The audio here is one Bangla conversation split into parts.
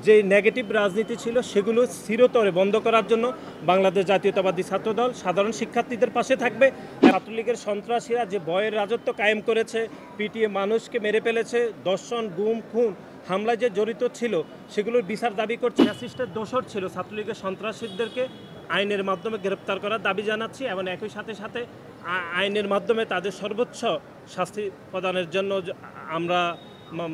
যে নেগেটিভ রাজনীতি ছিল সেগুলো চিরতরে বন্ধ করার জন্য বাংলাদেশ জাতীয়তাবাদী ছাত্রদল সাধারণ শিক্ষার্থীদের পাশে থাকবে। ছাত্রলীগের সন্ত্রাসীরা যে ভয়ের রাজত্ব কায়েম করেছে, পিটিয়ে মানুষকে মেরে ফেলেছে, দর্শন, গুম, খুন, হামলায় যে জড়িত ছিল সেগুলোর বিচার দাবি করছে। ফ্যাসিস্টের দোসর ছিল ছাত্রলীগের সন্ত্রাসীদেরকে আইনের মাধ্যমে গ্রেপ্তার করার দাবি জানাচ্ছি এবং একই সাথে সাথে আইনের মাধ্যমে তাদের সর্বোচ্চ শাস্তি প্রদানের জন্য আমরা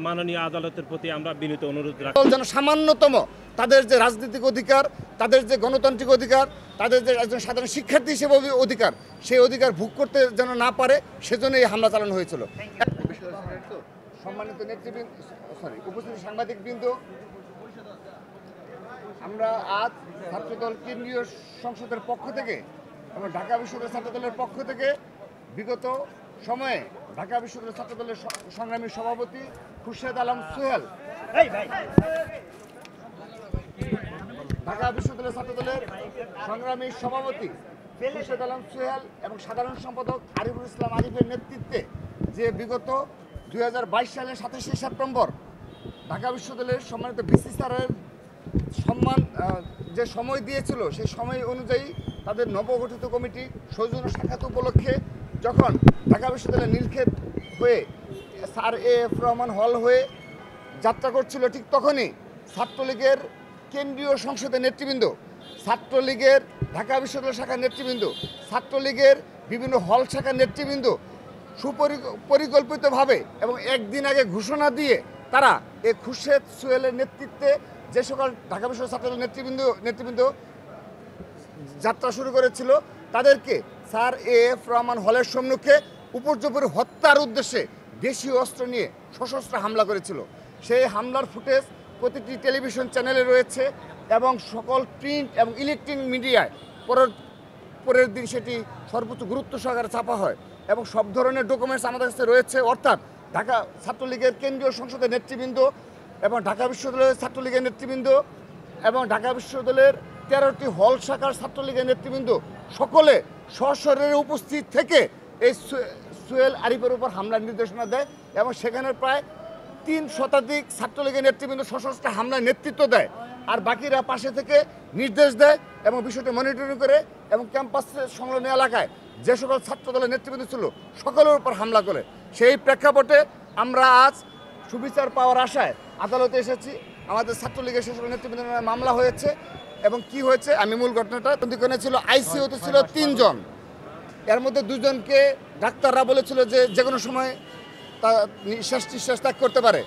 মাননীয় আদালতের প্রতি আমরা বিনীত অনুরোধ রাখি। যেন সামান্যতম তাদের যে রাজনৈতিক অধিকার, তাদের যে গণতান্ত্রিক অধিকার, তাদের যে একজন সাধারণ শিক্ষার্থী হিসেবে অধিকার, সেই অধিকার ভোগ করতে যেন না পারে সেজন্য এই হামলা চালানো হয়েছিল। সম্মানিত নেতৃবৃন্দ, উপস্থিত সাংবাদিকবৃন্দ, আমরা আজ ছাত্রদল কেন্দ্রীয় সংসদের পক্ষ থেকে এবং ঢাকা বিশ্ববিদ্যালয় ছাত্রদলের পক্ষ থেকে বিগত সময়ে ঢাকা বিশ্ববিদ্যালয় ছাত্রদলের সংগ্রামী সভাপতি খুরশেদ আলম সোহেল, ঢাকা বিশ্ববিদ্যালয় ছাত্রদলের সংগ্রামী সভাপতি খুরশেদ আলম সোহেল এবং সাধারণ সম্পাদক আরিফুল ইসলাম আরিফের নেতৃত্বে যে বিগত 2022 সালের 27শে সেপ্টেম্বর ঢাকা বিশ্ববিদ্যালয়ের সম্মানিত ভিসি স্যারের সম্মান যে সময় দিয়েছিল সেই সময় অনুযায়ী তাদের নবগঠিত কমিটি সৌজন্য সাক্ষাৎ উপলক্ষে যখন ঢাকা বিশ্ববিদ্যালয়ের নীলক্ষেত হয়ে স্যার এফ রহমান হল হয়ে যাত্রা করছিল, ঠিক তখনই ছাত্রলীগের কেন্দ্রীয় সংসদের নেতৃবৃন্দ, ছাত্রলীগের ঢাকা বিশ্ববিদ্যালয় শাখার নেতৃবৃন্দ, ছাত্রলীগের বিভিন্ন হল শাখার নেতৃবৃন্দ সুপরিকল্পিতভাবে এবং একদিন আগে ঘোষণা দিয়ে তারা এই খুরশেদ সোহেলের নেতৃত্বে যে সকল ঢাকা বিশ্ববিদ্যালয় ছাত্রদল নেতৃবৃন্দ যাত্রা শুরু করেছিল তাদেরকে স্যার এফ রহমান হলের সম্মুখে উপর্যুপরি হত্যার উদ্দেশ্যে দেশীয় অস্ত্র নিয়ে সশস্ত্র হামলা করেছিল। সেই হামলার ফুটেজ প্রতিটি টেলিভিশন চ্যানেলে রয়েছে এবং সকল প্রিন্ট এবং ইলেকট্রনিক মিডিয়ায় পরের দিন সেটি সর্বোচ্চ গুরুত্ব সহকারে ছাপা হয় এবং সব ধরনের ডকুমেন্টস আমাদের কাছে রয়েছে। অর্থাৎ ঢাকা ছাত্রলীগের কেন্দ্রীয় সংসদের নেতৃবৃন্দ এবং ঢাকা বিশ্ববিদ্যালয়ের ছাত্রলীগের নেতৃবৃন্দ এবং ঢাকা বিশ্ববিদ্যালয়ের 13টি হল শাখার ছাত্রলীগের নেতৃবৃন্দ সকলে সশরীরে উপস্থিত থেকে এই সোহেল আরিফের উপর হামলার নির্দেশনা দেয় এবং সেখানে প্রায় 3 শতাধিক ছাত্রলীগের নেতৃবৃন্দ সশস্ত্র হামলার নেতৃত্ব দেয় আর বাকিরা পাশে থেকে নির্দেশ দেয় এবং বিষয়টি মনিটরিং করে এবং ক্যাম্পাসের সংলগ্ন এলাকায় যে সকল ছাত্রদলের নেতৃবৃন্দ ছিল সকলের উপর হামলা করে। সেই প্রেক্ষাপটে আমরা আজ সুবিচার পাওয়ার আশায় আদালতে এসেছি। আমাদের ছাত্রলীগের সে সকল নেতৃবৃন্দের মামলা হয়েছে এবং কি হয়েছে আমি মূল ঘটনাটা বন্দীখানে ছিল, আইসিইউতে ছিল 3 জন, এর মধ্যে 2 জনকে ডাক্তাররা বলেছিল যে কোনো সময় তা নিঃশ্বাস ত্যাগ করতে পারে।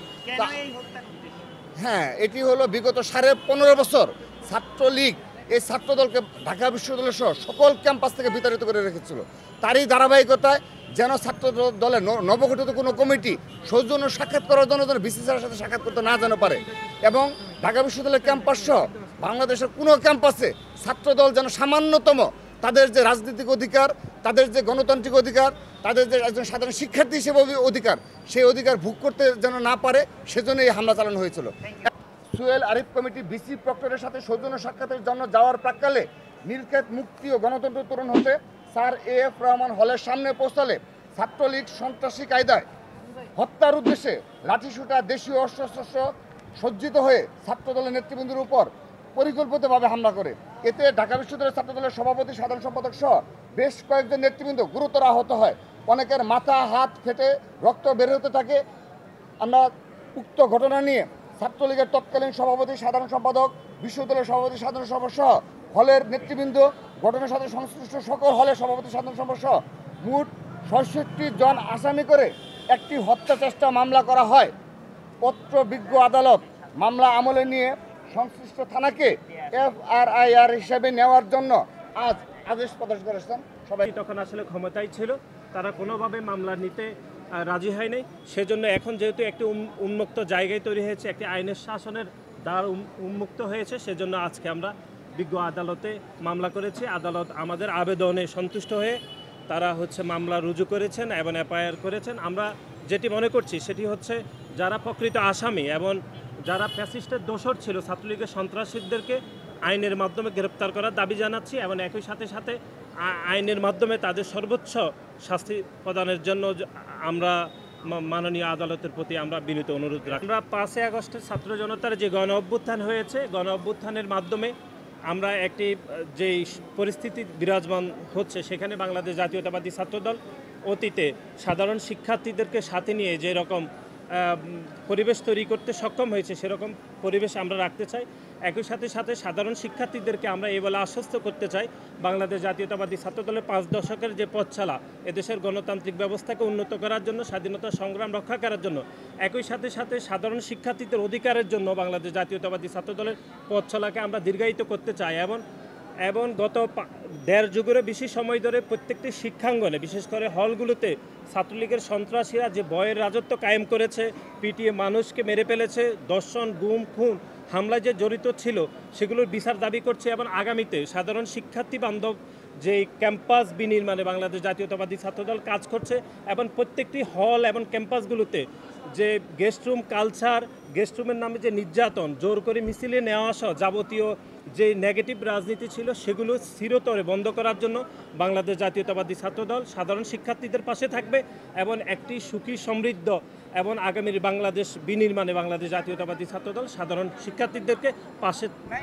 হ্যাঁ, এটি হলো বিগত 15.5 বছর ছাত্রলীগ এই ছাত্রদলকে ঢাকা বিশ্ববিদ্যালয় সহ সকল ক্যাম্পাস থেকে বিতাড়িত করে রেখেছিল। তারই ধারাবাহিকতায় যেন ছাত্র দলের নবগঠিত কোনো কমিটি সৌজন্য সাক্ষাৎ করার জন্য যেন ভিসি স্যারের সাথে সাক্ষাৎ করতে না যেন পারে এবং ঢাকা বিশ্ববিদ্যালয়ের ক্যাম্পাস সহ বাংলাদেশের কোনো ক্যাম্পাসে ছাত্রদল যেন সামান্যতম তাদের যে রাজনৈতিক অধিকার, তাদের যে গণতান্ত্রিক অধিকার, তাদের যে একজন সাধারণ শিক্ষার্থী হিসেবে অধিকার, সেই অধিকার ভোগ করতে যেন না পারে সেজন্য এই হামলা চালানো হয়েছিল। সোহেল আরিফ কমিটি ভিসি প্রক্টরের সাথে সৌজন্য সাক্ষাতের জন্য যাওয়ার প্রাক্কালে নীলক্ষেত মুক্তি ও গণতন্ত্র তরুণ হতে স্যার এফ রহমান হলের সামনে পৌঁছালে ছাত্রলীগ সন্ত্রাসী কায়দায় হত্যার উদ্দেশ্যে লাঠিসুটা দেশীয় অস্ত্রশস্ত্র সজ্জিত হয়ে ছাত্রদলের নেতৃবৃন্দের উপর পরিকল্পিতভাবে হামলা করে। এতে ঢাকা বিশ্ববিদ্যালয়ের ছাত্রদলের সভাপতি, সাধারণ সম্পাদক সহ বেশ কয়েকজন নেতৃবৃন্দ গুরুতর আহত হয়। অনেকের মাথা হাত ফেটে রক্ত বের হতে থাকে। আমরা উক্ত ঘটনা নিয়ে ছাত্রলীগের তৎকালীন সভাপতি, সাধারণ সম্পাদক, বিশ্ববিদ্যালয়ের সভাপতি, সাধারণ সম্পাদক সহ হলের নেতৃবৃন্দ, ঘটনার সাথে সংশ্লিষ্ট সকল হলের সভাপতি, সাধারণ সম্পাদক সহ মোট ৬৬ জন আসামি করে একটি হত্যা চেষ্টা মামলা করা হয়। পত্র বিজ্ঞ আদালত মামলা আমলে নিয়ে সংশ্লিষ্ট থানাকে FRIR হিসেবে নেওয়ার জন্য আজ আদেশ প্রকাশ করেছেন। সবাই তখন আসলে ক্ষমতায় ছিল, তারা কোনোভাবে মামলা নিতে রাজি হয় নাই। সেজন্য এখন যেহেতু একটি উন্মুক্ত জায়গায় তৈরি হয়েছে, একটি আইনের শাসনের দ্বার উন্মুক্ত হয়েছে, সেজন্য আজকে আমরা বিজ্ঞ আদালতে মামলা করেছি। আদালত আমাদের আবেদনে সন্তুষ্ট হয়ে তারা মামলা রুজু করেছেন এবং FIR করেছেন। আমরা যেটি মনে করছি সেটি হচ্ছে যারা প্রকৃত আসামি এবং যারা ফ্যাসিস্টের দোসর ছিল ছাত্রলীগের সন্ত্রাসীদেরকে আইনের মাধ্যমে গ্রেপ্তার করার দাবি জানাচ্ছি এবং একই সাথে সাথে আইনের মাধ্যমে তাদের সর্বোচ্চ শাস্তি প্রদানের জন্য আমরা মাননীয় আদালতের প্রতি আমরা বিনীত অনুরোধ রাখি। আমরা 5 আগস্টের ছাত্র জনতার যে গণ অভ্যুত্থান হয়েছে, গণ অভ্যুত্থানের মাধ্যমে আমরা একটি যেই পরিস্থিতি বিরাজমান হচ্ছে, সেখানে বাংলাদেশ জাতীয়তাবাদী ছাত্রদল অতীতে সাধারণ শিক্ষার্থীদেরকে সাথে নিয়ে যে রকম পরিবেশ তৈরি করতে সক্ষম হয়েছে, সেরকম পরিবেশ আমরা রাখতে চাই। একই সাথে সাথে সাধারণ শিক্ষার্থীদেরকে আমরা এই বলে আশ্বস্ত করতে চাই, বাংলাদেশ জাতীয়তাবাদী ছাত্রদলের 5 দশকের যে পথচলা, এদেশের গণতান্ত্রিক ব্যবস্থাকে উন্নত করার জন্য, স্বাধীনতা সংগ্রাম রক্ষা করার জন্য, একই সাথে সাথে সাধারণ শিক্ষার্থীদের অধিকারের জন্য বাংলাদেশ জাতীয়তাবাদী ছাত্রদলের পথচলাকে আমরা দীর্ঘায়িত করতে চাই। এবং গত 1.5 যুগেরও বেশি সময় ধরে প্রত্যেকটি শিক্ষাঙ্গনে, বিশেষ করে হলগুলোতে ছাত্রলীগের সন্ত্রাসীরা যে ভয়ের রাজত্ব কায়েম করেছে, পিটিয়ে মানুষকে মেরে ফেলেছে, দর্শন, গুম, খুন, হামলায় যে জড়িত ছিল, সেগুলোর বিচার দাবি করছে। এবং আগামীতে সাধারণ শিক্ষার্থী বান্ধব যে ক্যাম্পাস বিনির্মাণে বাংলাদেশ জাতীয়তাবাদী ছাত্রদল কাজ করছে, এবং প্রত্যেকটি হল এবং ক্যাম্পাসগুলোতে যে গেস্ট রুম কালচার, গেস্ট রুমের নামে যে নির্যাতন, জোর করে মিছিলে নেওয়া আসা, যাবতীয় যে নেগেটিভ রাজনীতি ছিল, সেগুলো চিরতরে বন্ধ করার জন্য বাংলাদেশ জাতীয়তাবাদী ছাত্রদল সাধারণ শিক্ষার্থীদের পাশে থাকবে এবং একটি সুখী, সমৃদ্ধ এবং আগামীর বাংলাদেশ বিনির্মাণে বাংলাদেশ জাতীয়তাবাদী ছাত্রদল সাধারণ শিক্ষার্থীদেরকে পাশে চাই।